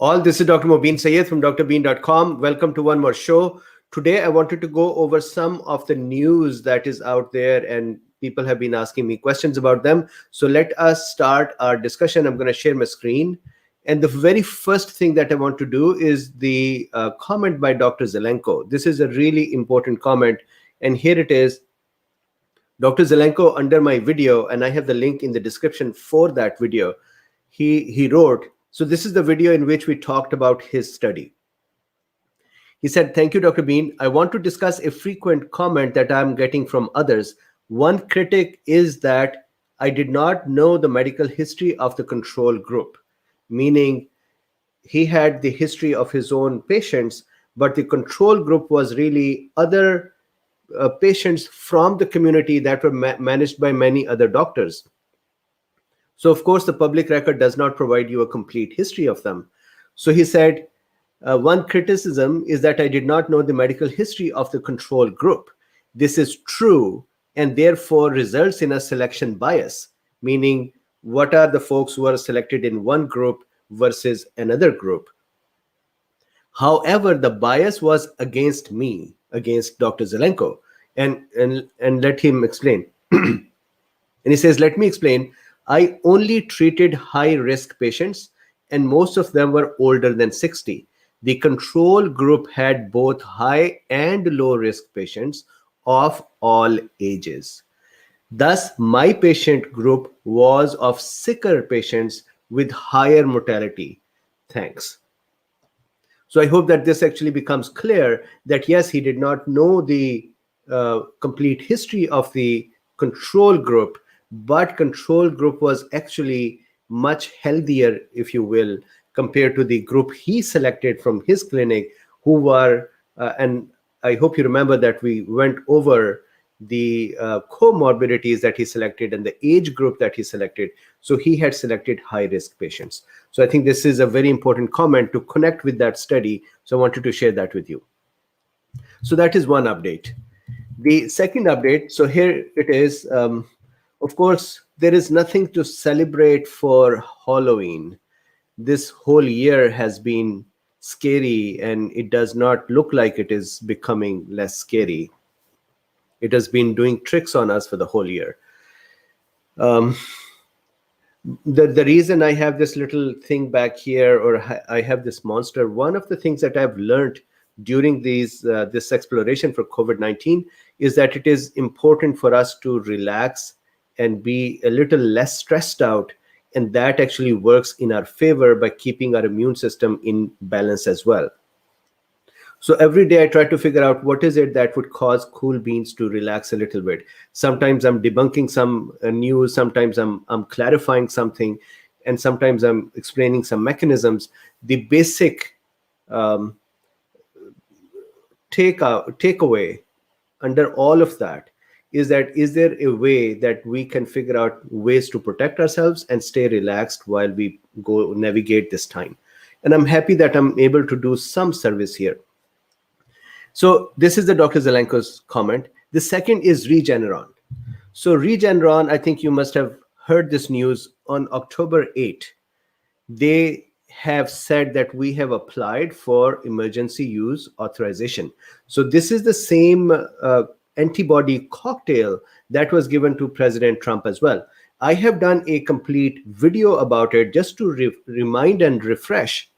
All, this is Dr. Mobeen Sayed from drbeen.com. Welcome to one more show. Today, I wanted to go over some of the news that is out there, and people have been asking me questions about them. So let us start our discussion. I'm going to share my screen. And the very first thing that I want to do is the comment by Dr. Zelenko. This is a really important comment. And here it is. Dr. Zelenko, under my video, and I have the link in the description for that video, he wrote, so this is the video in which we talked about his study. He said, "Thank you, Dr. Bean. I want to discuss a frequent comment that I'm getting from others. One critic is that I did not know the medical history of the control group," meaning he had the history of his own patients, but the control group was really other patients from the community that were managed by many other doctors. So, of course, the public record does not provide you a complete history of them. So he said, one criticism is that I did not know the medical history of the control group. This is true and therefore results in a selection bias, meaning what are the folks who are selected in one group versus another group. However, the bias was against me, against Dr. Zelenko, and let him explain. And he says, let me explain. I only treated high-risk patients, and most of them were older than 60. The control group had both high and low-risk patients of all ages. Thus, my patient group was of sicker patients with higher mortality. Thanks. So I hope that this actually becomes clear that, yes, he did not know the complete history of the control group, but control group was actually much healthier, if you will, compared to the group he selected from his clinic, who were, and I hope you remember that we went over the comorbidities that he selected and the age group that he selected. So he had selected high-risk patients. So I think this is a very important comment to connect with that study. So I wanted to share that with you. So that is one update. The second update, so here it is. Of course, there is nothing to celebrate for Halloween. This whole year has been scary, and it does not look like it is becoming less scary. It has been doing tricks on us for the whole year. The reason I have this little thing back here, or I have this monster, one of the things that I've learned during this exploration for COVID-19 is that it is important for us to relax and be a little less stressed out. And that actually works in our favor by keeping our immune system in balance as well. So every day I try to figure out what is it that would cause cool beans to relax a little bit. Sometimes I'm debunking some news, sometimes I'm clarifying something, and sometimes I'm explaining some mechanisms. The basic takeaway under all of that is that, is there a way that we can figure out ways to protect ourselves and stay relaxed while we go navigate this time? And I'm happy that I'm able to do some service here. So this is the Dr. Zelenko's comment. The second is Regeneron. So Regeneron, I think you must have heard this news on October 8. They have said that we have applied for emergency use authorization. So this is the same antibody cocktail that was given to President Trump as well. I have done a complete video about it just to remind and refresh.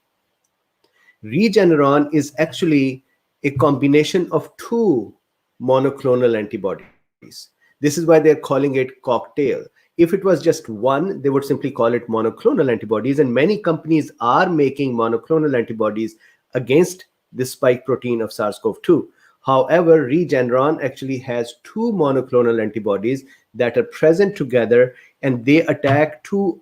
Regeneron is actually a combination of two monoclonal antibodies. This is why they're calling it cocktail. If it was just one, they would simply call it monoclonal antibodies. And many companies are making monoclonal antibodies against the spike protein of SARS-CoV-2. However, Regeneron actually has two monoclonal antibodies that are present together, and they attack two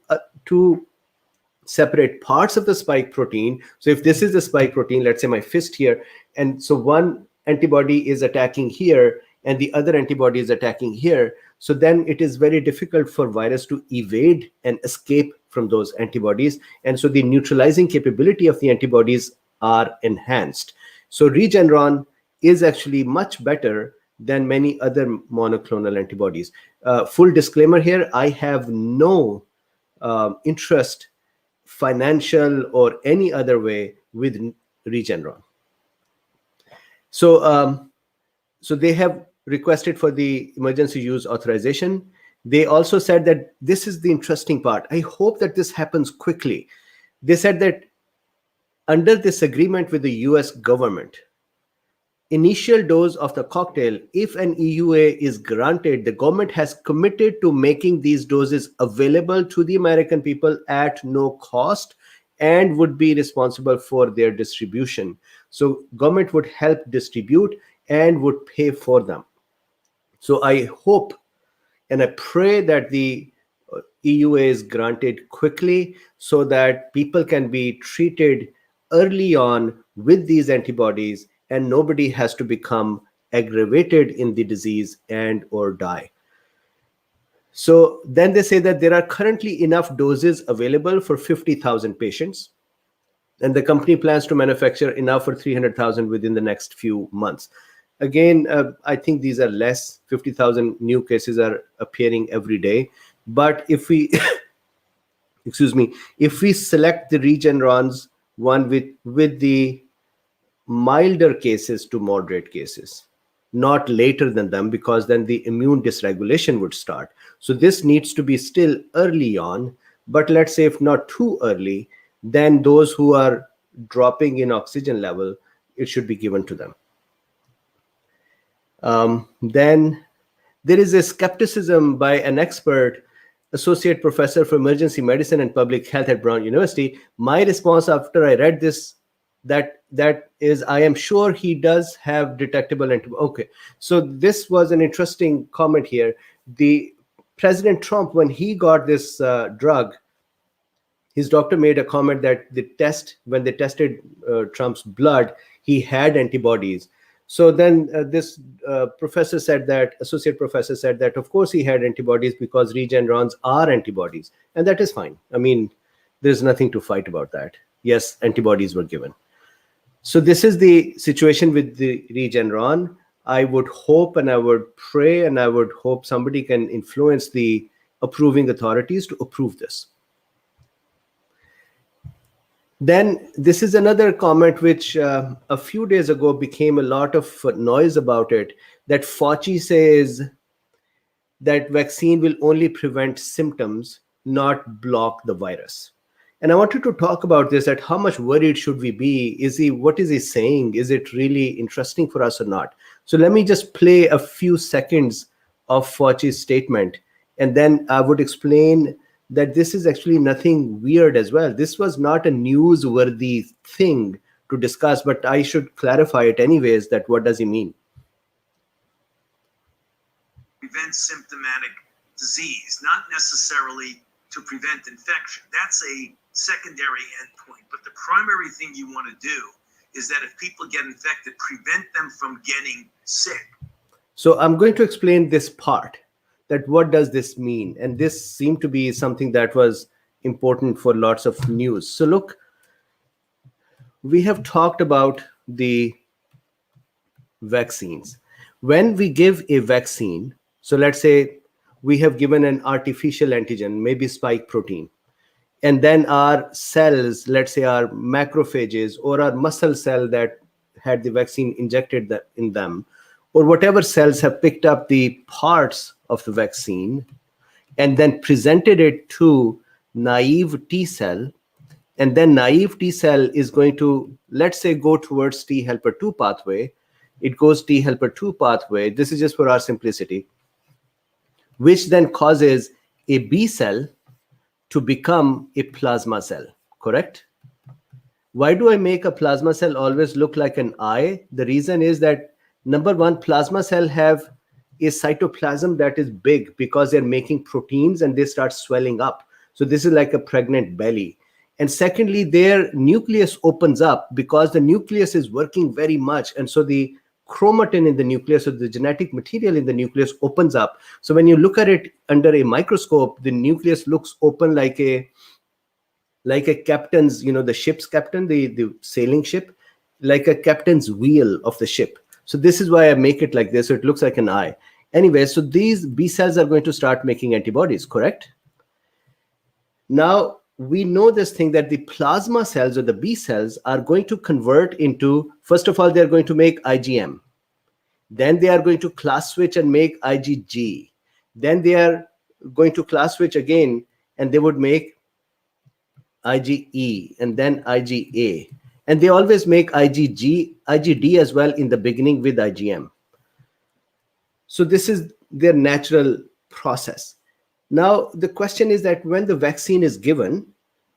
separate parts of the spike protein. So if this is the spike protein, let's say my fist here, and so one antibody is attacking here and the other antibody is attacking here, so then it is very difficult for virus to evade and escape from those antibodies. And so the neutralizing capability of the antibodies are enhanced. So Regeneron is actually much better than many other monoclonal antibodies. Full disclaimer here, I have no interest financial or any other way with Regeneron. So they have requested for the emergency use authorization. They also said that this is the interesting part. I hope that this happens quickly. They said that under this agreement with the US government, initial dose of the cocktail, if an EUA is granted, the government has committed to making these doses available to the American people at no cost and would be responsible for their distribution. So government would help distribute and would pay for them. So I hope and I pray that the EUA is granted quickly so that people can be treated early on with these antibodies and nobody has to become aggravated in the disease and or die. So then they say that there are currently enough doses available for 50,000 patients, and the company plans to manufacture enough for 300,000 within the next few months. Again, I think these are less. 50,000 new cases are appearing every day. But if we, if we select the Regeneron's one with the milder cases to moderate cases, not later than them, because then the immune dysregulation would start. So this needs to be still early on, but let's say if not too early, then those who are dropping in oxygen level, it should be given to them. Then there is a skepticism by an expert, associate professor for emergency medicine and public health at Brown University. My response after I read this, that is, I am sure he does have detectable antibodies. Okay, so this was an interesting comment here. The President Trump, when he got this drug, his doctor made a comment that when they tested Trump's blood, he had antibodies. So then this professor said that, associate professor said that, of course he had antibodies because Regenerons are antibodies. And that is fine. I mean, there's nothing to fight about that. Yes, antibodies were given. So this is the situation with the Regeneron. I would hope and I would pray and I would hope somebody can influence the approving authorities to approve this. Then this is another comment which a few days ago became a lot of noise about it, that Fauci says that vaccine will only prevent symptoms, not block the virus. And I wanted to talk about this, that how much worried should we be? What is he saying? Is it really interesting for us or not? So let me just play a few seconds of Fauci's statement, and then I would explain that this is actually nothing weird as well. This was not a newsworthy thing to discuss, but I should clarify it anyways, that what does he mean? Prevent symptomatic disease, not necessarily to prevent infection. That's a secondary endpoint. But the primary thing you want to do is that if people get infected, prevent them from getting sick. So I'm going to explain this part, that what does this mean? And this seemed to be something that was important for lots of news. So look, we have talked about the vaccines. When we give a vaccine, so let's say we have given an artificial antigen, maybe spike protein, and then our cells, let's say our macrophages or our muscle cell that had the vaccine injected in them, or whatever cells have picked up the parts of the vaccine and then presented it to naive T cell, and then naive T cell is going to, let's say, go towards T helper 2 pathway. It goes T helper 2 pathway. This is just for our simplicity, which then causes a B cell to become a plasma cell, correct? Why do I make a plasma cell always look like an eye? The reason is that, number one, plasma cell have a cytoplasm that is big because they're making proteins and they start swelling up. So this is like a pregnant belly. And secondly, their nucleus opens up because the nucleus is working very much. And so the chromatin in the nucleus, or the genetic material in the nucleus, opens up. So when you look at it under a microscope, the nucleus looks open like a captain's, the ship's captain, the sailing ship, like a captain's wheel of the ship. So this is why I make it like this, so it looks like an eye. Anyway, so these B cells are going to start making antibodies, correct? Now, we know this thing that the plasma cells or the B cells are going to convert into, first of all, they're going to make IgM. Then they are going to class switch and make IgG. Then they are going to class switch again and they would make IgE and then IgA. And they always make IgD as well in the beginning with IgM. So this is their natural process. Now, the question is that when the vaccine is given,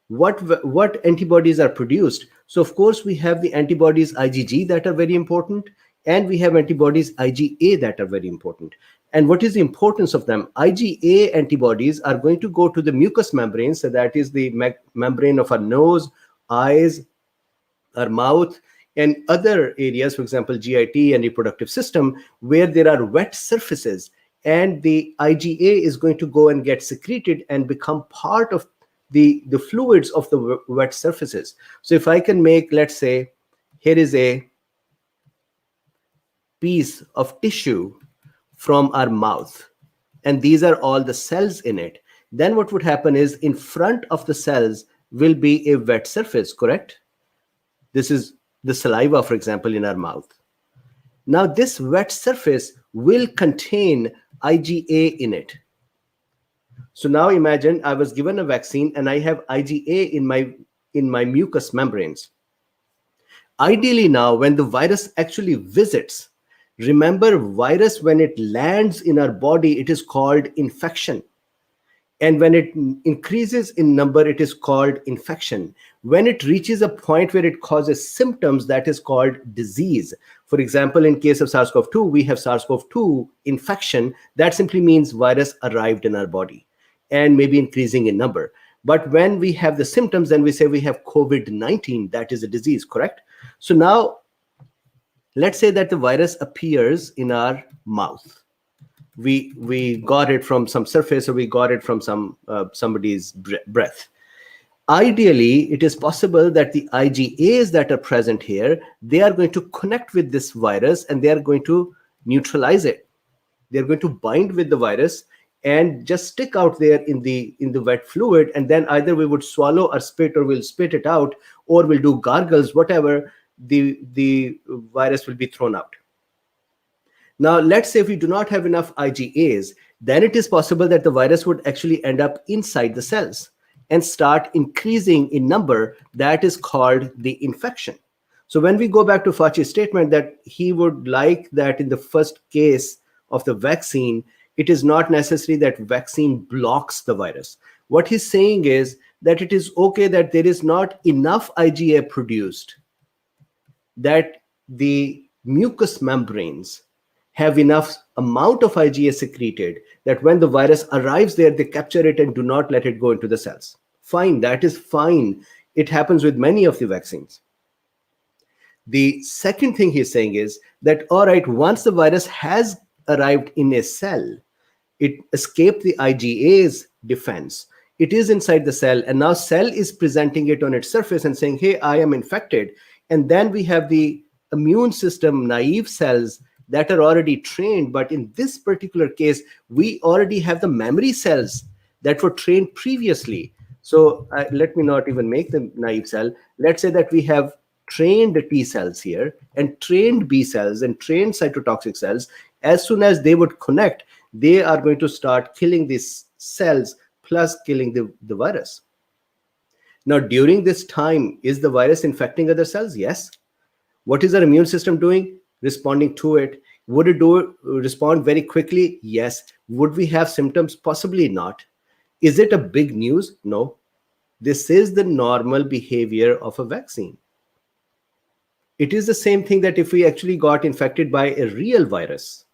what antibodies are produced? So, of course, we have the antibodies IgG that are very important, and we have antibodies IgA that are very important. And what is the importance of them? IgA antibodies are going to go to the mucous membrane, so that is the membrane of our nose, eyes, our mouth, and other areas, for example, GIT and reproductive system, where there are wet surfaces, and the IgA is going to go and get secreted and become part of the fluids of the wet surfaces. So if I can make, let's say, here is a piece of tissue from our mouth, and these are all the cells in it, then what would happen is in front of the cells will be a wet surface, correct? This is the saliva, for example, in our mouth. Now, this wet surface will contain IgA in it. So now imagine I was given a vaccine and I have IgA in my mucous membranes. Ideally now, when the virus actually visits, remember, virus, when it lands in our body, it is called infection. And when it increases in number, it is called infection. When it reaches a point where it causes symptoms, that is called disease. For example, in case of SARS-CoV-2, we have SARS-CoV-2 infection. That simply means virus arrived in our body and maybe increasing in number. But when we have the symptoms, then we say we have COVID-19. That is a disease, correct? So now, let's say that the virus appears in our mouth. We got it from some surface, or we got it from somebody's breath. Ideally, it is possible that the IgAs that are present here, they are going to connect with this virus and they are going to neutralize it. They're going to bind with the virus and just stick out there in the wet fluid, and then either we would swallow or spit, or we'll spit it out, or we'll do gargles, whatever, the virus will be thrown out. Now, let's say if we do not have enough IgAs, then it is possible that the virus would actually end up inside the cells and start increasing in number. That is called the infection. So when we go back to Fauci's statement that he would like that in the first case of the vaccine, it is not necessary that vaccine blocks the virus. What he's saying is that it is okay that there is not enough IgA produced, that the mucous membranes have enough amount of IgA secreted that when the virus arrives there, they capture it and do not let it go into the cells. Fine, that is fine. It happens with many of the vaccines. The second thing he's saying is that, all right, once the virus has arrived in a cell, it escaped the IgA's defense. It is inside the cell, and now cell is presenting it on its surface and saying, hey, I am infected. And then we have the immune system naive cells that are already trained. But in this particular case, we already have the memory cells that were trained previously. So let me not even make the naive cell. Let's say that we have trained T cells here and trained B cells and trained cytotoxic cells. As soon as they would connect, they are going to start killing these cells plus killing the virus. Now, during this time, is the virus infecting other cells? Yes. What is our immune system doing? Responding to it. Would it respond very quickly? Yes. Would we have symptoms? Possibly not. Is it a big news? No. This is the normal behavior of a vaccine. It is the same thing that if we actually got infected by a real virus,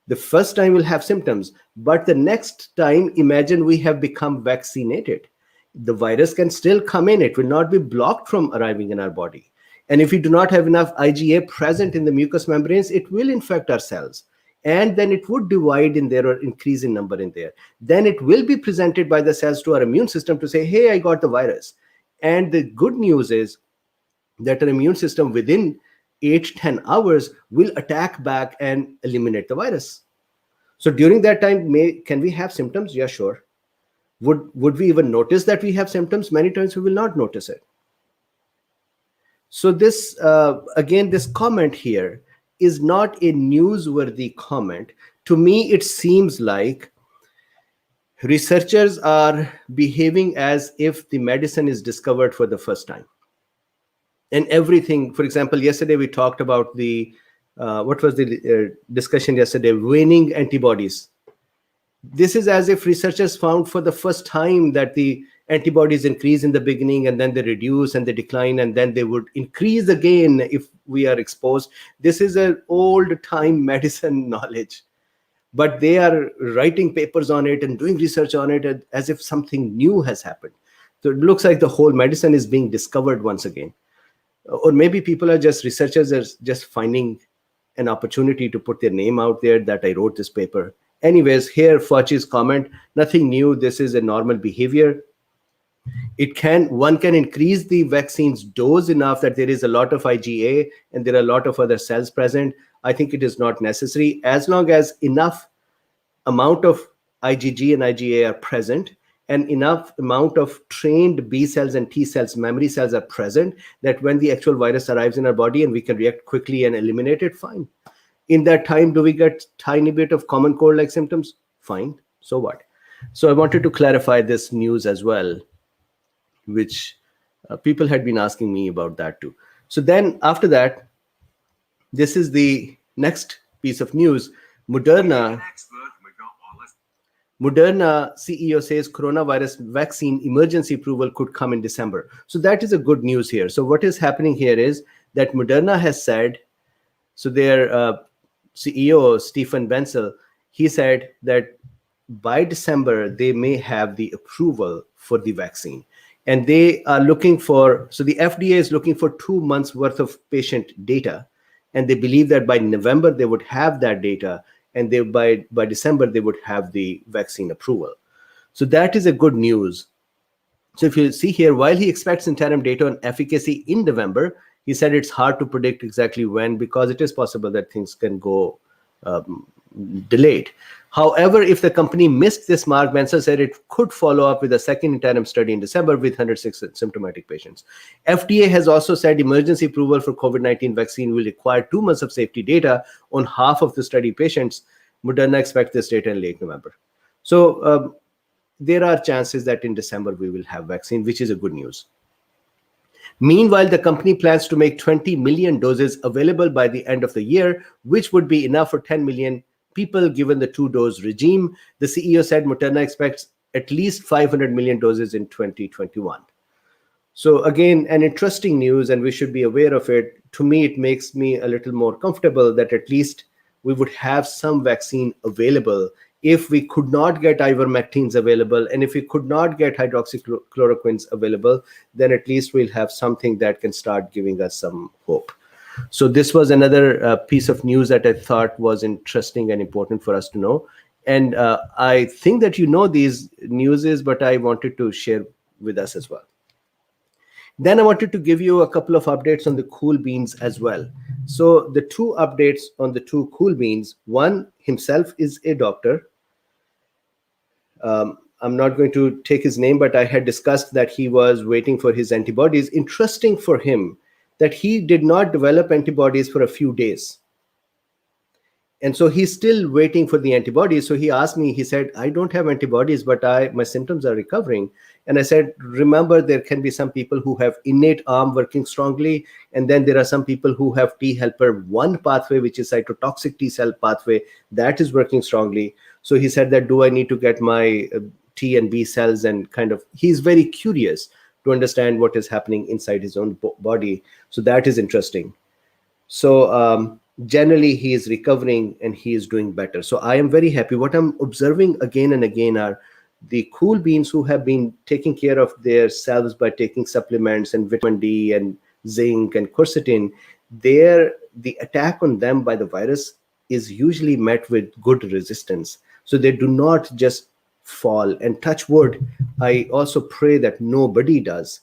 the first time we'll have symptoms, but the next time, imagine we have become vaccinated. The virus can still come in. It will not be blocked from arriving in our body. And if we do not have enough IgA present in the mucous membranes, it will infect our cells. And then it would divide in there or increase in number in there. Then it will be presented by the cells to our immune system to say, hey, I got the virus. And the good news is that our immune system within 8-10 hours will attack back and eliminate the virus. So during that time, can we have symptoms? Yeah, sure. Would we even notice that we have symptoms? Many times we will not notice it. So this again, this comment here is not a newsworthy comment. To me, it seems like researchers are behaving as if the medicine is discovered for the first time. And everything, for example, yesterday we talked about the what was the discussion yesterday? Waning antibodies. This is as if researchers found for the first time that the antibodies increase in the beginning and then they reduce and they decline and then they would increase again if we are exposed. This is an old time medicine knowledge, but they are writing papers on it and doing research on it as if something new has happened. So it looks like the whole medicine is being discovered once again. Or maybe people are just, researchers are just finding an opportunity to put their name out there that I wrote this paper. Anyways, here Fauci's comment, nothing new. This is a normal behavior. One can increase the vaccine's dose enough that there is a lot of IgA and there are a lot of other cells present. I think it is not necessary as long as enough amount of IgG and IgA are present and enough amount of trained B cells and T cells, memory cells are present, that when the actual virus arrives in our body and we can react quickly and eliminate it, fine. In that time, do we get tiny bit of common cold like symptoms? Fine. So what? So I wanted to clarify this news as well, which people had been asking me about that too. So then after that, this is the next piece of news. Moderna CEO says coronavirus vaccine emergency approval could come in December. So that is a good news here. So what is happening here is that Moderna has said, so their CEO, Stephen Bensel, he said that by December, they may have the approval for the vaccine. And they are looking for, so the FDA is looking for 2 months worth of patient data. And they believe that by November, they would have that data. And they, by December, they would have the vaccine approval. So that is a good news. So if you see here, while he expects interim data on efficacy in November, he said it's hard to predict exactly when, because it is possible that things can go delayed. However, if the company missed this mark, Bensel said it could follow up with a second interim study in December with 106 symptomatic patients. FDA has also said emergency approval for COVID-19 vaccine will require 2 months of safety data on half of the study patients. Moderna expects this data in late November. So there are chances that in December we will have vaccine, which is a good news. Meanwhile, the company plans to make 20 million doses available by the end of the year, which would be enough for 10 million people given the 2-dose regime. The CEO said Moderna expects at least 500 million doses in 2021. So again, an interesting news, and we should be aware of it. To me, it makes me a little more comfortable that at least we would have some vaccine available. If we could not get ivermectines available, and if we could not get hydroxychloroquines available, then at least we'll have something that can start giving us some hope. So this was another piece of news that I thought was interesting and important for us to know. And I think that you know these newses, but I wanted to share with us as well. Then I wanted to give you a couple of updates on the cool beans as well. So the 2 updates on the 2 cool beans. One himself is a doctor. I'm not going to take his name, but I had discussed that he was waiting for his antibodies. Interesting for him that he did not develop antibodies for a few days. And so he's still waiting for the antibodies. So he asked me, he said, I don't have antibodies, but my symptoms are recovering. And I said, remember, there can be some people who have innate arm working strongly. And then there are some people who have T helper 1 pathway, which is cytotoxic T cell pathway, that is working strongly. So he said that, do I need to get my T and B cells? And kind of, he's very curious to understand what is happening inside his own body. So that is interesting. So generally, he is recovering and he is doing better. So I am very happy. What I'm observing again and again are the cool beans who have been taking care of their selves by taking supplements and vitamin D and zinc and quercetin. The attack on them by the virus is usually met with good resistance. So they do not just fall. And touch wood, I also pray that nobody does.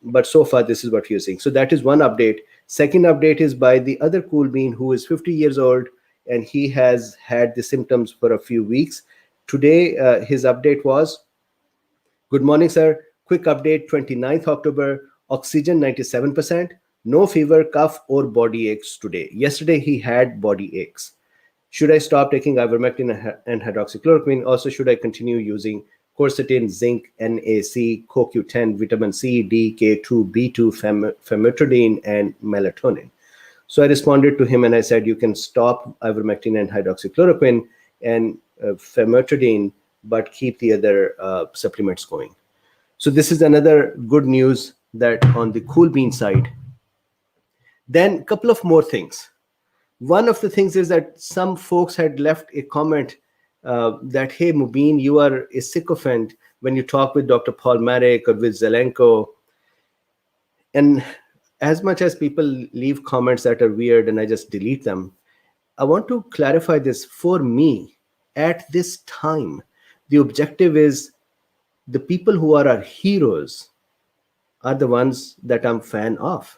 But so far, this is what you're seeing. So that is one update. Second update is by the other cool bean who is 50 years old, and he has had the symptoms for a few weeks. Today, his update was Good morning, sir. Quick update, 29th October, oxygen 97%, no fever, cough, or body aches today. Yesterday, he had body aches. Should I stop taking ivermectin and hydroxychloroquine? Also, should I continue using quercetin, zinc, NAC, CoQ10, vitamin C, D, K2, B2, famotidine, and melatonin? So I responded to him and I said, you can stop ivermectin and hydroxychloroquine and famotidine, but keep the other supplements going. So this is another good news that on the cool bean side. Then a couple of more things. One of the things is that some folks had left a comment that, hey, Mubin, you are a sycophant when you talk with Dr. Paul Marik or with Zelenko. And as much as people leave comments that are weird and I just delete them, I want to clarify this. For me, at this time, the objective is the people who are our heroes are the ones that I'm fan of.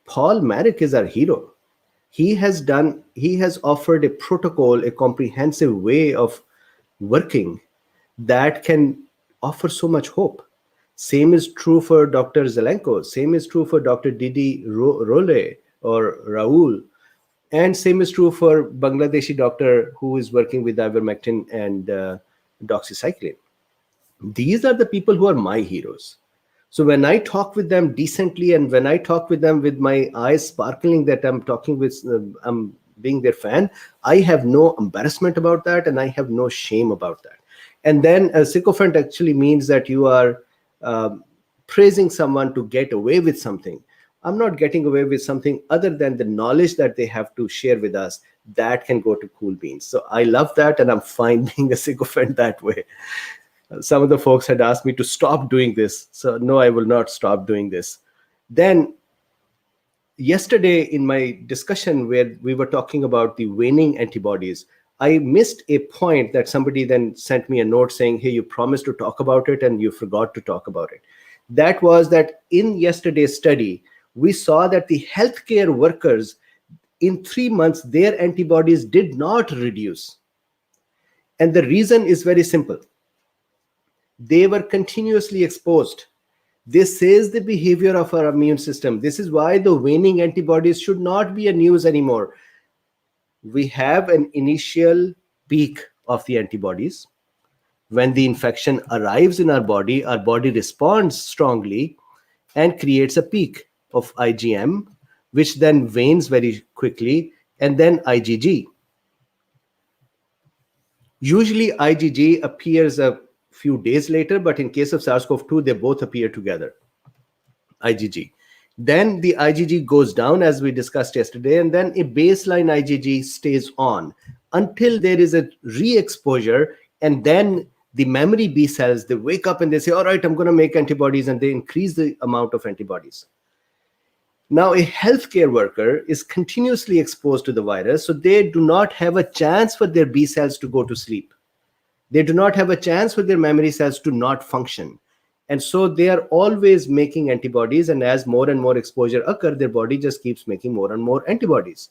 Paul Marik is our hero. He has offered a protocol, a comprehensive way of working that can offer so much hope. Same is true for Dr. Zelenko. Same is true for Dr. Didi Role or Raul. And same is true for Bangladeshi doctor who is working with ivermectin and doxycycline. These are the people who are my heroes. So when I talk with them decently and when I talk with them with my eyes sparkling that I'm talking with, I'm being their fan, I have no embarrassment about that and I have no shame about that. And then a sycophant actually means that you are praising someone to get away with something. I'm not getting away with something other than the knowledge that they have to share with us that can go to cool beans. So I love that and I'm fine being a sycophant that way. Some of the folks had asked me to stop doing this. So no, I will not stop doing this. Then yesterday in my discussion where we were talking about the waning antibodies, I missed a point that somebody then sent me a note saying, hey, you promised to talk about it and you forgot to talk about it. That was that in yesterday's study, we saw that the healthcare workers in 3 months, their antibodies did not reduce. And the reason is very simple. They were continuously exposed. This is the behavior of our immune system. This is why the waning antibodies should not be a news anymore. We have an initial peak of the antibodies. When the infection arrives in our body responds strongly and creates a peak of IgM, which then wanes very quickly, and then IgG. Usually IgG appears a few days later, but in case of SARS-CoV-2, they both appear together, IgG. Then the IgG goes down as we discussed yesterday, and then a baseline IgG stays on until there is a re-exposure, and then the memory B cells, they wake up and they say, all right, I'm going to make antibodies, and they increase the amount of antibodies. Now, a healthcare worker is continuously exposed to the virus, so they do not have a chance for their B cells to go to sleep. They do not have a chance for their memory cells to not function. And so they are always making antibodies, and as more and more exposure occur, their body just keeps making more and more antibodies.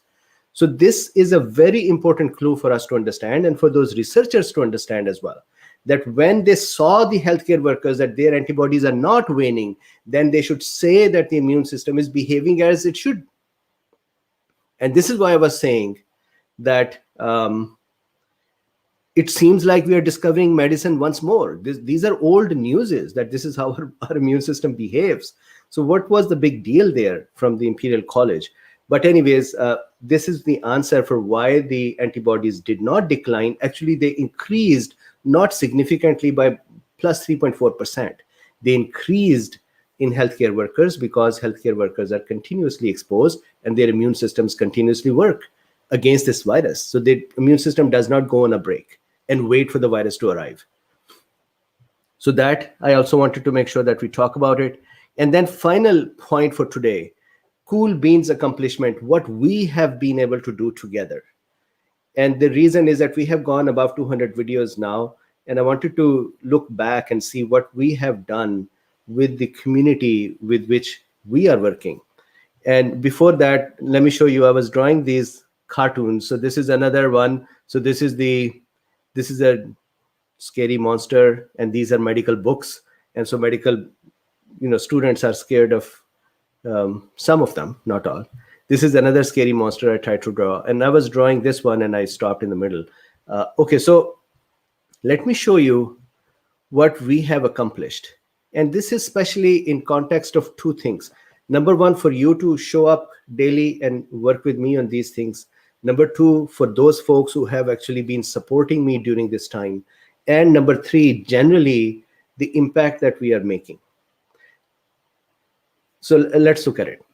So this is a very important clue for us to understand and for those researchers to understand as well, that when they saw the healthcare workers that their antibodies are not waning, then they should say that the immune system is behaving as it should. And this is why I was saying that it seems like we are discovering medicine once more. These are old newses that this is how our immune system behaves. So what was the big deal there from the Imperial College? But anyways, this is the answer for why the antibodies did not decline. Actually, they increased not significantly by plus 3.4%. They increased in healthcare workers because healthcare workers are continuously exposed and their immune systems continuously work against this virus. So the immune system does not go on a break and wait for the virus to arrive. So that I also wanted to make sure that we talk about it. And then final point for today, Cool Beans accomplishment, what we have been able to do together. And the reason is that we have gone above 200 videos now. And I wanted to look back and see what we have done with the community with which we are working. And before that, let me show you, I was drawing these cartoons. So this is another one. So this is a scary monster, and these are medical books, and so medical students are scared of some of them, not all. This is another scary monster I tried to draw, and I was drawing this one and I stopped in the middle. Okay, so let me show you what we have accomplished. And this is especially in context of two things. Number one, for you to show up daily and work with me on these things. Number two, for those folks who have actually been supporting me during this time. And number three, generally, the impact that we are making. So let's look at it.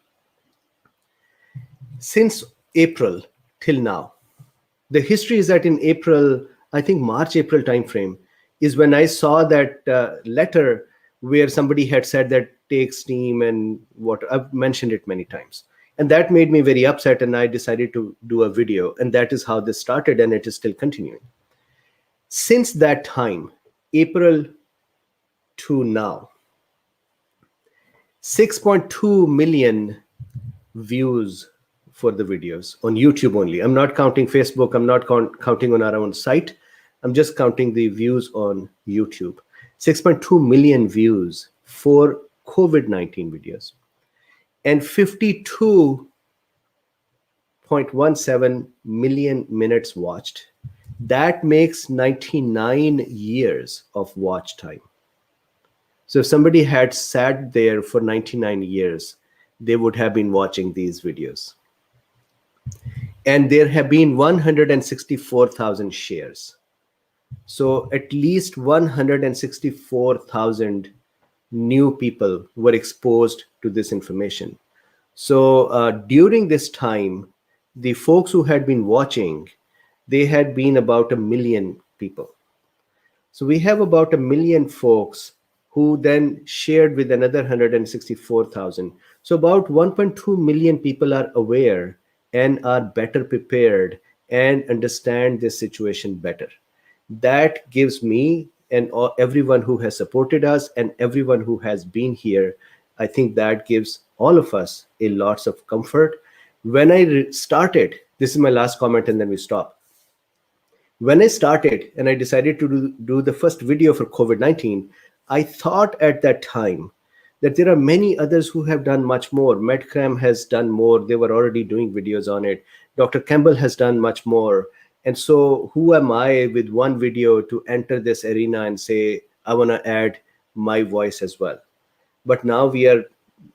Since April till now, the history is that in April, I think March, April timeframe is when I saw that letter where somebody had said that take steam and what I've mentioned it many times. And that made me very upset, and I decided to do a video. And that is how this started, and it is still continuing. Since that time, April to now, 6.2 million views for the videos on YouTube only. I'm not counting Facebook. I'm not counting on our own site. I'm just counting the views on YouTube. 6.2 million views for COVID-19 videos and 52.17 million minutes watched. That makes 99 years of watch time. So if somebody had sat there for 99 years, they would have been watching these videos. And there have been 164,000 shares. So at least 164,000 new people were exposed to this information. So during this time, the folks who had been watching, they had been about 1 million people. So we have about 1 million folks who then shared with another 164,000. So about 1.2 million people are aware and are better prepared and understand this situation better. That gives me and everyone who has supported us and everyone who has been here, I think that gives all of us a lots of comfort. When I started, this is my last comment and then we stop. When I started and I decided to do the first video for COVID-19, I thought at that time that there are many others who have done much more. Medcram has done more. They were already doing videos on it. Dr. Campbell has done much more. And so who am I with one video to enter this arena and say, I want to add my voice as well? But now we are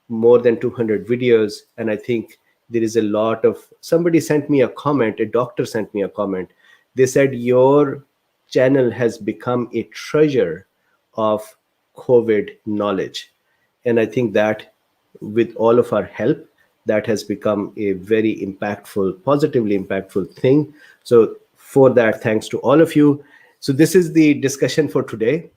more than 200 videos. And I think there is a lot of, somebody sent me a comment, a doctor sent me a comment. They said, your channel has become a treasure of COVID knowledge. And I think that with all of our help, that has become a very impactful, positively impactful thing. So for that, thanks to all of you. So this is the discussion for today.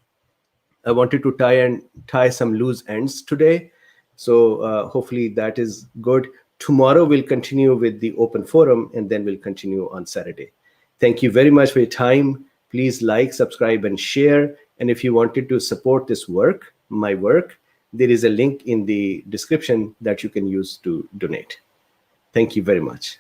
I wanted to tie some loose ends today. So hopefully that is good. Tomorrow we'll continue with the open forum, and then we'll continue on Saturday. Thank you very much for your time. Please like, subscribe, and share. And if you wanted to support this work, my work, there is a link in the description that you can use to donate. Thank you very much.